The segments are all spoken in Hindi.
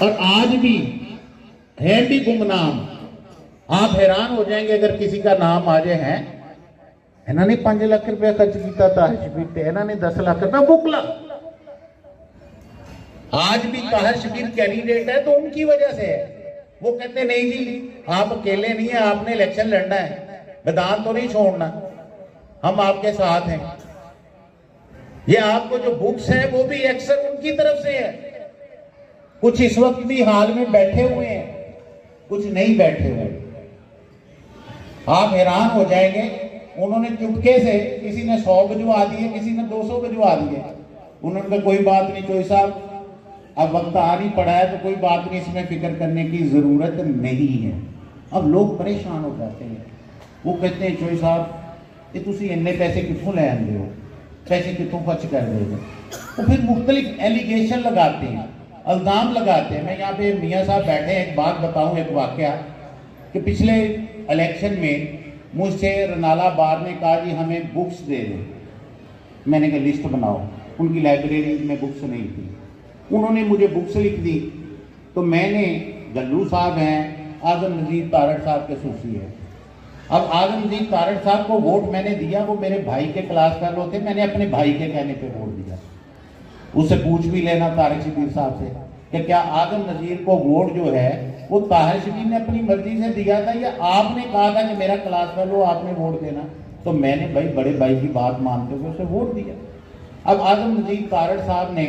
और आज भी है भी गुमनाम। आप हैरान हो जाएंगे अगर किसी का नाम आ जाए है इन्होंने 5 लाख रुपया खर्च किया ताहिर शबीर पे, इन्होंने 10 लाख रुपया बुकला। आज भी ताहिर शबीर कैंडिडेट है तो उनकी वजह से है। वो कहते नहीं जी आप अकेले नहीं है, आपने इलेक्शन लड़ना है, मैदान तो नहीं छोड़ना, हम आपके साथ हैं। ये आपको जो बुक्स है वो भी अक्सर उनकी तरफ से है। कुछ इस वक्त भी हाल में बैठे हुए हैं, कुछ नहीं बैठे हुए। आप हैरान हो जाएंगे, उन्होंने चुपके से किसी ने 100 भिजवा दिए, किसी ने 200 भिजवा दिए। उन्होंने कहा कोई बात नहीं चोई साहब, अब वक्त आ नहीं पड़ा है तो कोई बात नहीं, इसमें फिक्र करने की जरूरत नहीं है। अब लोग परेशान हो जाते हैं, वो कहते हैं चोई साहब ये तुसी इन्ने पैसे कितों ले आते हो, पैसे कितों खर्च कर रहे हो। तो फिर मुख्तलिफ एलिगेशन लगाते हैं, इल्जाम लगाते हैं। मैं यहाँ पे मियाँ साहब बैठे हैं, एक बात बताऊँ, एक वाकया कि पिछले इलेक्शन में मुझसे रनाला बार ने कहा जी हमें बुक्स दे दो। मैंने कहा लिस्ट बनाओ, उनकी लाइब्रेरी में बुक्स नहीं थी, उन्होंने मुझे बुक्स लिख दी। तो मैंने, गल्लू साहब हैं, आजम नजीर तारड़ साहब के सूफी है। अब आजम नजीर तारड़ साहब को वोट मैंने दिया, वो मेरे भाई के क्लास फेलो थे, मैंने अपने भाई के कहने पे वोट दिया। उससे पूछ भी लेना तारिक शबीर साहब से कि क्या आजम नजीर को वोट जो है वो ताहिर शबीर ने अपनी मर्जी से दिया था या आपने कहा था कि मेरा क्लास फेलो आपने वोट देना। तो मैंने भाई बड़े भाई की बात मानते हुए उसे वोट दिया। अब आजम नजीर तारड़ साहब ने,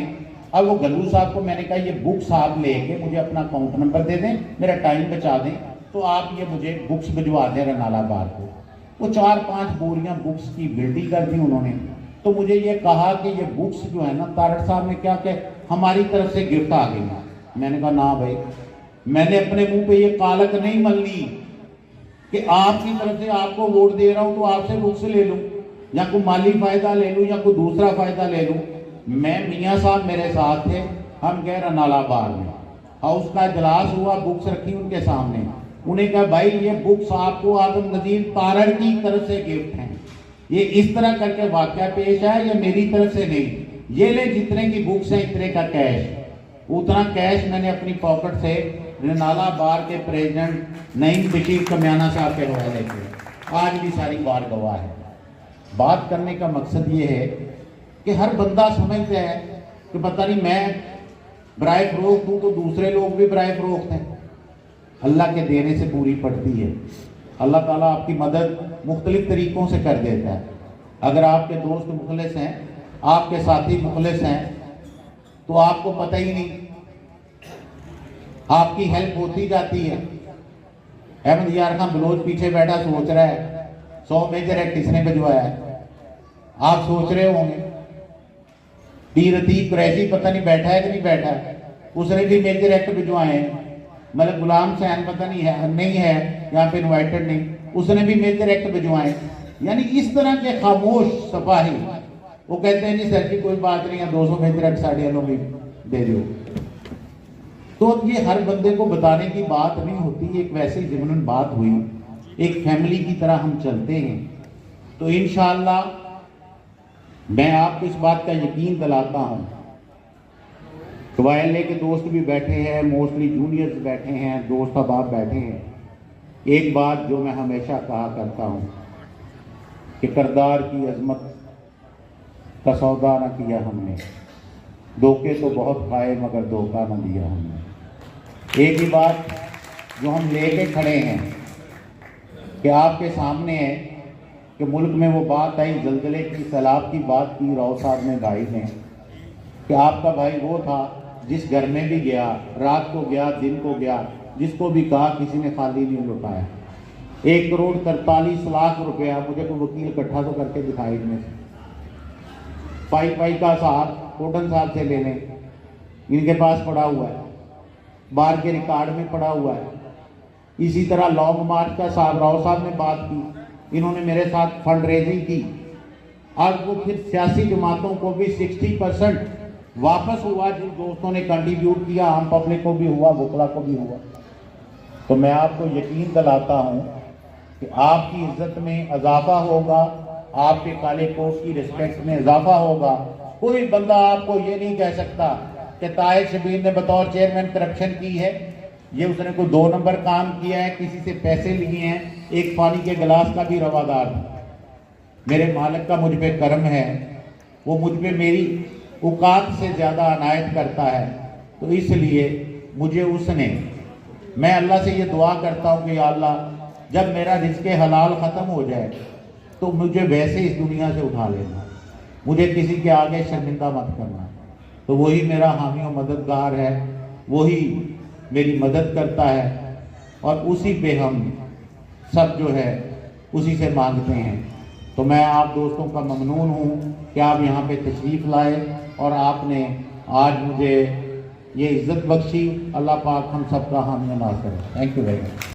अब वो गल्लू साहब को मैंने कहा ये बुक्स आप लेके मुझे अपना अकाउंट नंबर दे दें, मेरा टाइम बचा दें, तो आप ये मुझे बुक्स भिजवा दें रनाला बार को। वो 4-5 बोरियां बुक्स की बिल्टी कर दी उन्होंने। तो मुझे ये कहा कि ये बुक्स जो है ना, तारड़ साहब ने क्या कि हमारी तरफ से गिफ्ट आ गई। मैंने कहा ना भाई, मैंने अपने मुंह पे ये कालक नहीं मलनी कि आपकी तरफ से आपको वोट दे रहा हूं तो आपसे बुक्स ले लूं या कोई माली फायदा ले लूं या कोई दूसरा फायदा ले लूं। मैं, मियाँ साहब मेरे साथ थे, हम गए रनाला बार में, हाउस का इजलास हुआ, बुक्स रखी उनके सामने। उन्हें कहा भाई ये बुक्स आपको आजम नजीर तारड़ की तरफ से गिफ्ट हैं, ये इस तरह करके वाकया पेश है, ये मेरी तरफ से नहीं। ये ले जितने की बुक्स हैं इतने का कैश। उतना कैश मैंने अपनी पॉकेट से रनाला बार के प्रेसिडेंट नईम बशीर कमियाना साहब के हवाले किए। आज भी सारी बार गवाह है। बात करने का मकसद ये है कि हर बंदा समझता है कि पता नहीं मैं बराए फरोख्त हूँ तो दूसरे लोग भी बराए फरोख्त हैं। अल्लाह के देने से पूरी पड़ती है। अल्लाह ताला आपकी मदद मुख्तलिफ तरीक़ों से कर देता है। अगर आपके दोस्त मुखलिस हैं, आपके साथी मुखलिस हैं, तो आपको पता ही नहीं, आपकी हेल्प होती जाती है। अहमद यार खान बलोच पीछे बैठा सोच रहा है 100 मेजर एक्ट किसने भिजवाया है। आप सोच रहे होंगे पीर अतीक कुरैशी पता नहीं बैठा है कि नहीं बैठा है, उसने भी मेजर एक्ट भिजवाए हैं। मतलब गुलाम सैन पता नहीं है यहाँ पे इन्वाइटेड नहीं, उसने भी मेजर एक्ट भिजवाए। यानी इस तरह के खामोश सिपाही वो कहते हैं नहीं सर जी कोई बात नहीं है, 200 मेजर एक्ट साढ़े वालों भी दे दो। तो ये हर बंदे को बताने की बात नहीं होती, एक वैसे ही ज़िमनन बात हुई, एक फैमिली की तरह हम चलते हैं। तो इंशाअल्लाह मैं आपको इस बात का यकीन दिलाता हूँ। कबायले के दोस्त भी बैठे हैं, मोस्टली जूनियर्स बैठे हैं, दोस्त अहबाब बैठे हैं। एक बात जो मैं हमेशा कहा करता हूँ कि किरदार की अजमत का सौदा न किया हमने, धोखे तो बहुत खाए मगर धोखा न दिया हमने। एक ही बात जो हम लेके खड़े हैं कि आपके सामने है कि मुल्क में वो बात आई, जल्जले की सैलाब की बात की राव साहब ने भाई ने, कि आपका भाई वो था जिस घर में भी गया, रात को गया दिन को गया, जिसको भी कहा किसी ने खाली नहीं लुटाया। 1 करोड़ 43 लाख रुपया मुझे कोई वकील इकट्ठा तो करके दिखाई इनमें से। पाई का साहब कोटन साहब से लेने, इनके पास पड़ा हुआ है, बार के रिकॉर्ड में पड़ा हुआ है। इसी तरह लॉन्ग मार्च का साहब राव साहब ने बात की, इन्होंने मेरे साथ फंड रेजिंग की। आज वो फिर सियासी जमातों को भी 60% वापस हुआ, जिन दोस्तों ने कंट्रीब्यूट किया, आम पब्लिक को भी हुआ, बुकला को भी हुआ। तो मैं आपको यकीन दिलाता हूँ कि आपकी इज्जत में इजाफा होगा, आपके काले कोट की रिस्पेक्ट में इजाफा होगा। कोई बंदा आपको ये नहीं कह सकता कि ताहिर शबीर ने बतौर चेयरमैन करप्शन की है, ये उसने कोई 2 नंबर काम किया है, किसी से पैसे लिए हैं, एक पानी के गिलास का भी रवादार था। मेरे मालिक का मुझ पे करम है, वो मुझ पे मेरी औकात से ज़्यादा अनायत करता है, तो इसलिए मुझे उसने, मैं अल्लाह से ये दुआ करता हूँ कि या अल्लाह जब मेरा रिज़्क़े हलाल ख़त्म हो जाए तो मुझे वैसे इस दुनिया से उठा लेना, मुझे किसी के आगे शर्मिंदा मत करना। तो वही मेरा हामी और मददगार है, वही मेरी मदद करता है और उसी पे हम सब जो है उसी से मांगते हैं। तो मैं आप दोस्तों का ममनून हूँ कि आप यहाँ पे तशरीफ़ लाए और आपने आज मुझे ये इज़्ज़त बख्शी। अल्लाह पाक हम सब का हामी नासर है। Thank you very much.